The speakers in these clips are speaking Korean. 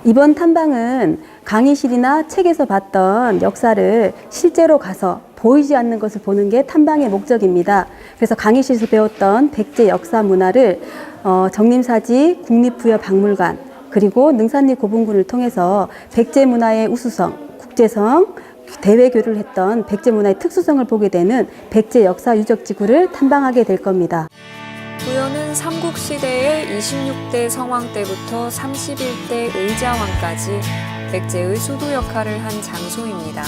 이번 탐방은 강의실이나 책에서 봤던 역사를 실제로 가서 보이지 않는 것을 보는 게 탐방의 목적입니다. 그래서 강의실에서 배웠던 백제 역사 문화를 정림사지 국립부여박물관 그리고 능산리 고분군을 통해서 백제 문화의 우수성, 국제성, 대외 교류를 했던 백제 문화의 특수성을 보게 되는 백제 역사 유적지구를 탐방하게 될 겁니다. 부여는 삼국시대의 26대 성왕 때부터 31대 의자왕까지 백제의 수도 역할을 한 장소입니다.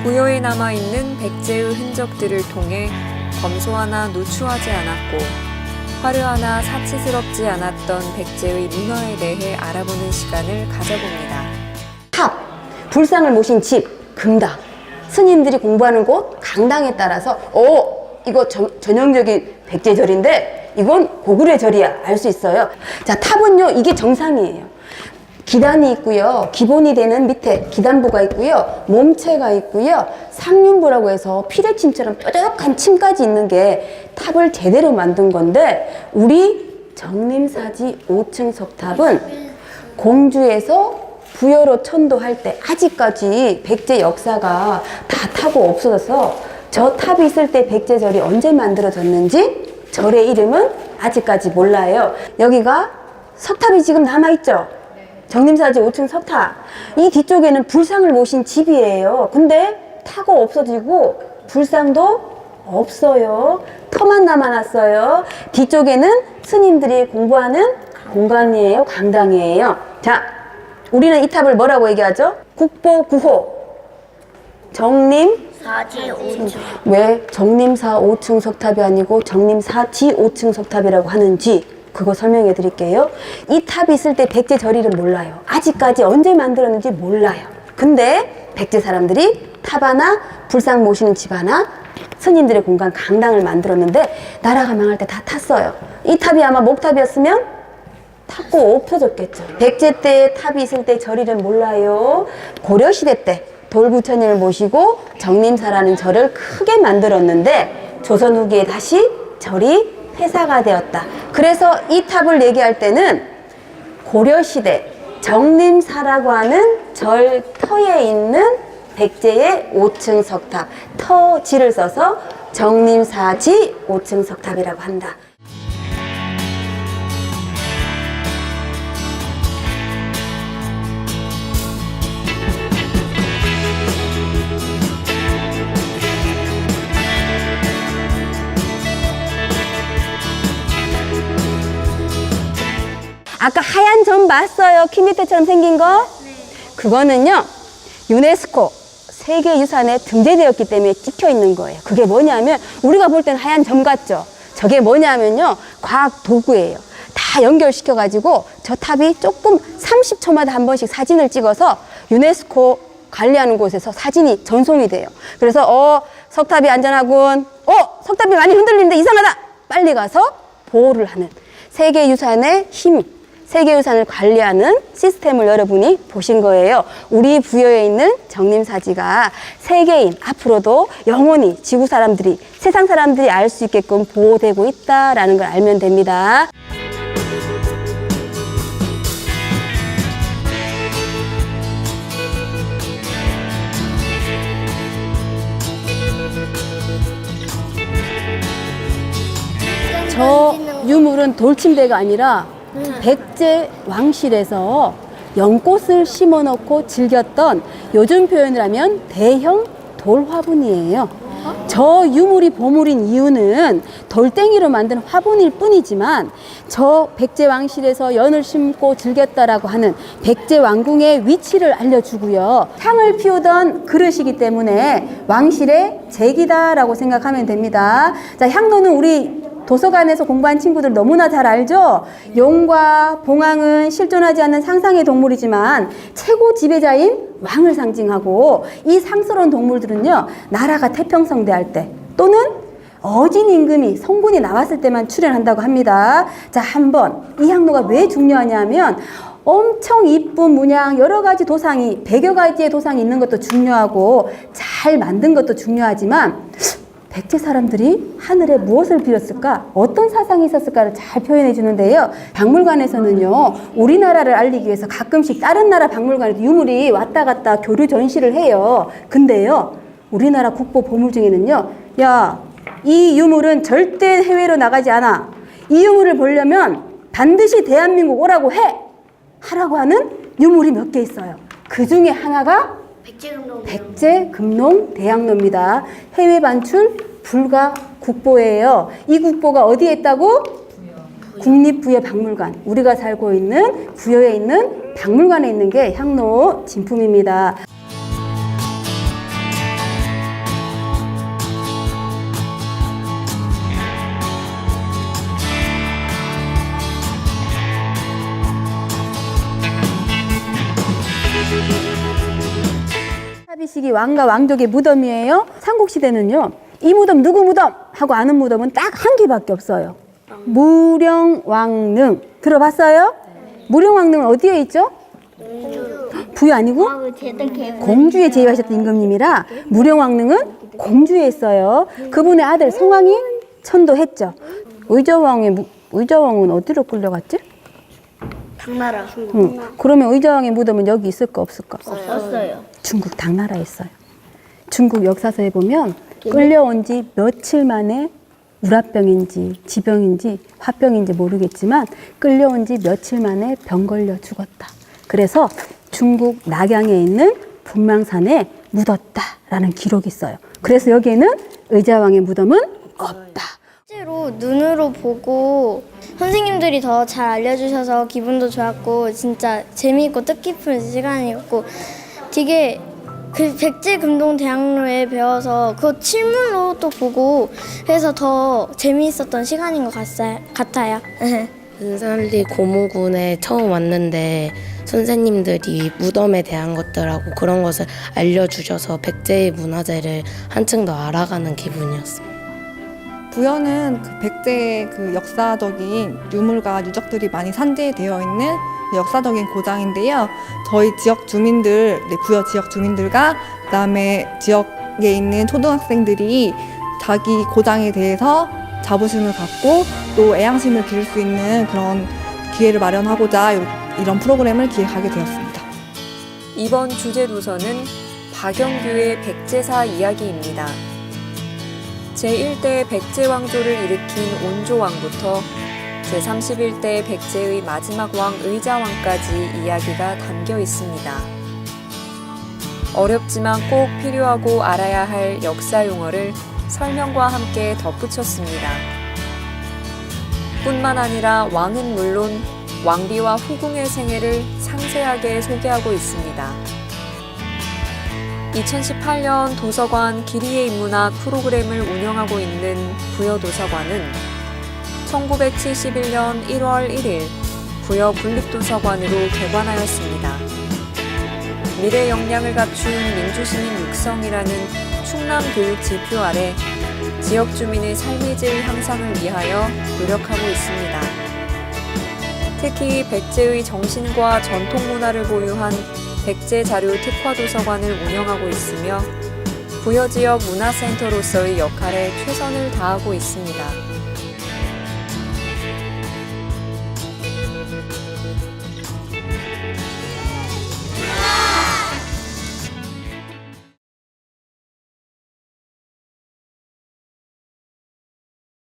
부여에 남아있는 백제의 흔적들을 통해 검소하나 누추하지 않았고 화려하나 사치스럽지 않았던 백제의 문화에 대해 알아보는 시간을 가져봅니다. 탑, 불상을 모신 집, 금당, 스님들이 공부하는 곳, 강당에 따라서 이거 전형적인 백제절인데 이건 고구려 절이야 알 수 있어요. 자, 탑은요 이게 정상이에요. 기단이 있고요, 기본이 되는 밑에 기단부가 있고요, 몸체가 있고요, 상륜부라고 해서 피레침처럼 뾰족한 침까지 있는 게 탑을 제대로 만든 건데, 우리 정림사지 5층 석탑은 공주에서 부여로 천도할 때 아직까지 백제 역사가 다 타고 없어져서 저 탑이 있을 때 백제절이 언제 만들어졌는지 절의 이름은 아직까지 몰라요. 여기가 석탑이 지금 남아있죠? 정림사지 5층 석탑. 이 뒤쪽에는 불상을 모신 집이에요. 근데 타고 없어지고 불상도 없어요. 터만 남아났어요. 뒤쪽에는 스님들이 공부하는 공간이에요. 강당이에요. 자, 우리는 이 탑을 뭐라고 얘기하죠? 국보구호. 사지 5층. 왜 정림사 5층 석탑이 아니고 정림사지 5층 석탑이라고 하는지 그거 설명해 드릴게요. 이 탑이 있을 때 백제 절이를 몰라요. 아직까지 언제 만들었는지 몰라요. 근데 백제 사람들이 탑 하나, 불상 모시는 집 하나, 스님들의 공간 강당을 만들었는데 나라가 망할 때 다 탔어요. 이 탑이 아마 목탑이었으면 탔고 없어졌겠죠. 백제 때 탑이 있을 때 절이를 몰라요. 고려시대 때 돌부처님을 모시고 정림사라는 절을 크게 만들었는데 조선 후기에 다시 절이 폐사가 되었다. 그래서 이 탑을 얘기할 때는 고려시대 정림사라고 하는 절 터에 있는 백제의 5층 석탑, 터지를 써서 정림사지 5층 석탑이라고 한다. 아까 하얀 점 봤어요? 키 밑에처럼 생긴 거? 네. 그거는요, 유네스코 세계유산에 등재되었기 때문에 찍혀 있는 거예요. 그게 뭐냐면, 우리가 볼 때는 하얀 점 같죠? 저게 뭐냐면요, 과학 도구예요. 다 연결시켜가지고, 저 탑이 조금 30초마다 한 번씩 사진을 찍어서 유네스코 관리하는 곳에서 사진이 전송이 돼요. 그래서, 석탑이 안전하군. 석탑이 많이 흔들리는데 이상하다! 빨리 가서 보호를 하는 세계유산의 힘. 세계유산을 관리하는 시스템을 여러분이 보신 거예요. 우리 부여에 있는 정림사지가 세계인, 앞으로도 영원히 지구 사람들이, 세상 사람들이 알 수 있게끔 보호되고 있다라는 걸 알면 됩니다. 저 유물은 돌침대가 아니라 백제 왕실에서 연꽃을 심어 놓고 즐겼던, 요즘 표현을 하면 대형 돌화분이에요. 저 유물이 보물인 이유는 돌덩이로 만든 화분일 뿐이지만 저 백제 왕실에서 연을 심고 즐겼다라고 하는 백제 왕궁의 위치를 알려주고요. 향을 피우던 그릇이기 때문에 왕실의 제기다라고 생각하면 됩니다. 자, 향로는 우리 도서관에서 공부한 친구들 너무나 잘 알죠? 용과 봉황은 실존하지 않는 상상의 동물이지만 최고 지배자인 왕을 상징하고, 이 상스러운 동물들은요, 나라가 태평성대할 때 또는 어진 임금이 성군이 나왔을 때만 출현한다고 합니다. 자, 한번 이 향로가 왜 중요하냐면, 엄청 이쁜 문양, 여러 가지 도상이, 100여 가지의 도상이 있는 것도 중요하고 잘 만든 것도 중요하지만 백제 사람들이 하늘에 무엇을 빌었을까? 어떤 사상이 있었을까를 잘 표현해 주는데요. 박물관에서는요, 우리나라를 알리기 위해서 가끔씩 다른 나라 박물관에 유물이 왔다 갔다 교류 전시를 해요. 근데요, 우리나라 국보 보물 중에는요, 야, 이 유물은 절대 해외로 나가지 않아. 이 유물을 보려면 반드시 대한민국 오라고 해! 하라고 하는 유물이 몇 개 있어요. 그 중에 하나가 백제금농대학로입니다. 해외 반출 불가 국보예요. 이 국보가 어디에 있다고? 국립부여박물관. 우리가 살고 있는 부여에 있는 박물관에 있는 게 향로 진품입니다. 사비식이 왕과 왕족의 무덤이에요. 삼국시대는요, 이 무덤 누구 무덤? 하고 아는 무덤은 딱 한 개밖에 없어요. 무령왕릉. 들어봤어요? 무령왕릉은 어디에 있죠? 부여 아니고? 공주에 제위하셨던 임금님이라 무령왕릉은 공주에 있어요. 그분의 아들 성왕이 천도했죠. 의자왕은 어디로 끌려갔지? 당나라. 그러면 의자왕의 무덤은 여기 있을까 없을까? 없었어요. 중국 당나라에 있어요. 중국 역사서에 보면 끌려온 지 며칠 만에 우라병인지 지병인지 화병인지 모르겠지만 끌려온 지 며칠 만에 병 걸려 죽었다. 그래서 중국 낙양에 있는 분망산에 묻었다라는 기록이 있어요. 그래서 여기에는 의자왕의 무덤은 없다. 실제로 눈으로 보고 선생님들이 더 잘 알려주셔서 기분도 좋았고 진짜 재미있고 뜻깊은 시간이었고 되게 그 백제금동대학로에 배워서 그거 실물로 또 보고 그래서 더 재미있었던 시간인 것 같아요. 은산리 고무군에 처음 왔는데 선생님들이 무덤에 대한 것들하고 그런 것을 알려주셔서 백제의 문화재를 한층 더 알아가는 기분이었습니다. 부여는 그 백제의 그 역사적인 유물과 유적들이 많이 산재되어 있는 역사적인 고장인데요. 저희 지역 주민들, 부여 지역 주민들과 그다음에 지역에 있는 초등학생들이 자기 고장에 대해서 자부심을 갖고 또 애양심을 기를 수 있는 그런 기회를 마련하고자 이런 프로그램을 기획하게 되었습니다. 이번 주제 도서는 박영규의 백제사 이야기입니다. 제1대 백제왕조를 일으킨 온조왕부터 제31대 백제의 마지막 왕 의자왕까지 이야기가 담겨 있습니다. 어렵지만 꼭 필요하고 알아야 할 역사 용어를 설명과 함께 덧붙였습니다. 뿐만 아니라 왕은 물론 왕비와 후궁의 생애를 상세하게 소개하고 있습니다. 2018년 도서관 길이의 인문학 프로그램을 운영하고 있는 부여도서관은 1971년 1월 1일 부여 국립도서관으로 개관하였습니다. 미래 역량을 갖춘 민주시민 육성이라는 충남 교육 지표 아래 지역 주민의 삶의 질 향상을 위하여 노력하고 있습니다. 특히 백제의 정신과 전통 문화를 보유한 백제 자료 특화도서관을 운영하고 있으며 부여 지역 문화센터로서의 역할에 최선을 다하고 있습니다.